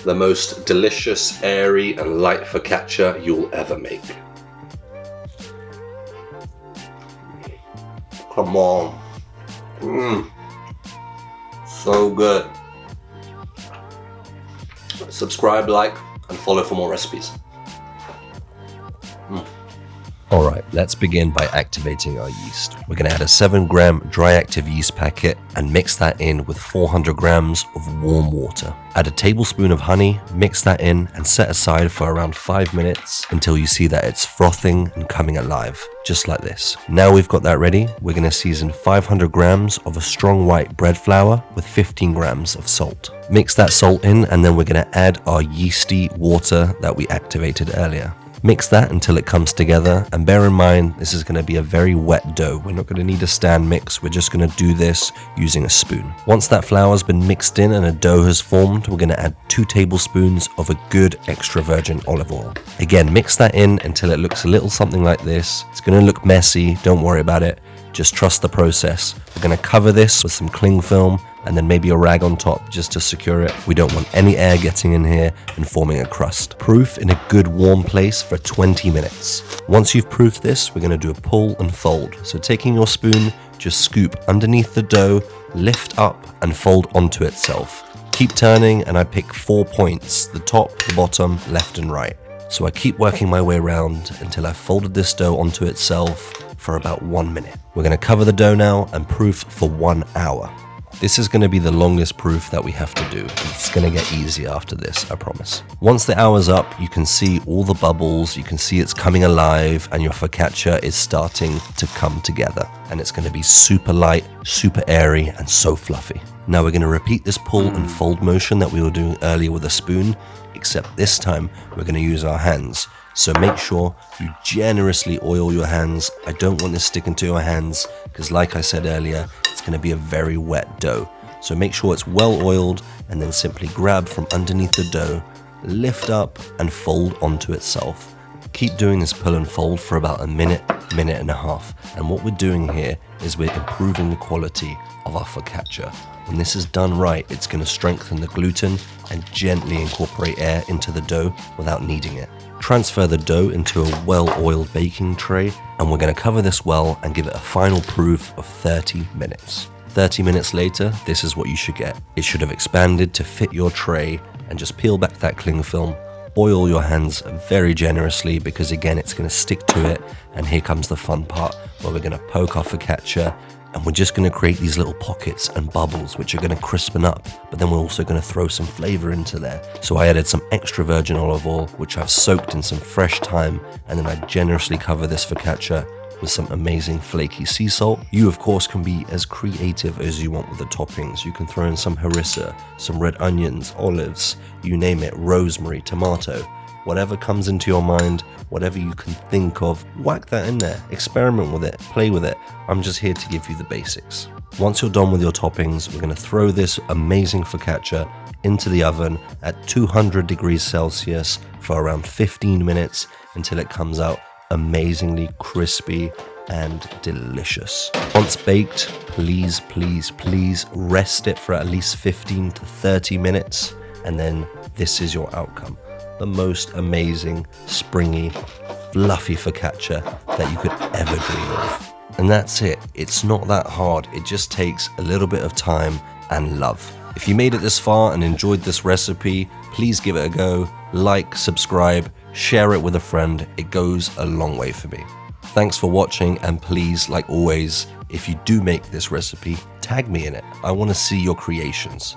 the most delicious, airy and light focaccia you'll ever make. Come on. So good. Subscribe, like, and follow for more recipes. Alright, let's begin by activating our yeast. We're going to add a 7-gram dry active yeast packet and mix that in with 400 grams of warm water. Add a tablespoon of honey, mix that in and set aside for around 5 minutes until you see that it's frothing and coming alive, just like this. Now we've got that ready, we're going to season 500 grams of a strong white bread flour with 15 grams of salt. Mix that salt in and then we're going to add our yeasty water that we activated earlier. Mix that until it comes together, and bear in mind this is going to be a very wet dough. We're not going to need a stand mix, we're just going to do this using a spoon. Once that flour's been mixed in and a dough has formed, we're going to add 2 tablespoons of a good extra virgin olive oil. Again, mix that in until it looks a little something like this. It's going to look messy, don't worry about it, just trust the process. We're going to cover this with some cling film and then maybe a rag on top just to secure it. We don't want any air getting in here and forming a crust. Proof in a good warm place for 20 minutes. Once you've proofed this, we're going to do a pull and fold. So taking your spoon, just scoop underneath the dough, lift up and fold onto itself. Keep turning and I pick 4 points, the top, the bottom, left and right. So I keep working my way around until I've folded this dough onto itself for about 1 minute. We're going to cover the dough now and proof for 1 hour. This is going to be the longest proof that we have to do. It's going to get easier after this, I promise. Once the hour's up, you can see all the bubbles, you can see it's coming alive, and your focaccia is starting to come together. And it's going to be super light, super airy, and so fluffy. Now we're going to repeat this pull and fold motion that we were doing earlier with a spoon, except this time we're going to use our hands. So make sure you generously oil your hands. I don't want this sticking to your hands because like I said earlier, it's going to be a very wet dough. So make sure it's well oiled and then simply grab from underneath the dough, lift up and fold onto itself. Keep doing this pull and fold for about a minute, minute and a half. And what we're doing here is we're improving the quality of our focaccia. When this is done right, it's going to strengthen the gluten and gently incorporate air into the dough without kneading it. Transfer the dough into a well-oiled baking tray and we're going to cover this well and give it a final proof of 30 minutes. 30 minutes later, this is what you should get. It should have expanded to fit your tray and just peel back that cling film. Oil your hands very generously because again it's going to stick to it, and here comes the fun part where we're going to poke our focaccia and we're just going to create these little pockets and bubbles which are going to crispen up, but then we're also going to throw some flavor into there. So I added some extra virgin olive oil which I've soaked in some fresh thyme, and then I generously cover this focaccia with some amazing flaky sea salt. You of course can be as creative as you want with the toppings. You can throw in some harissa, some red onions, olives, you name it, rosemary, tomato, whatever comes into your mind, whatever you can think of, whack that in there, experiment with it, play with it. I'm just here to give you the basics. Once you're done with your toppings, we're going to throw this amazing focaccia into the oven at 200 degrees Celsius for around 15 minutes until it comes out amazingly crispy and delicious. Once baked, please, please, please rest it for at least 15 to 30 minutes, and then this is your outcome. The most amazing, springy, fluffy focaccia that you could ever dream of. And that's it. It's not that hard. It just takes a little bit of time and love. If you made it this far and enjoyed this recipe, please give it a go. Like, subscribe, share it with a friend. It goes a long way for me. Thanks for watching, and please, like always, if you do make this recipe, tag me in it. I want to see your creations.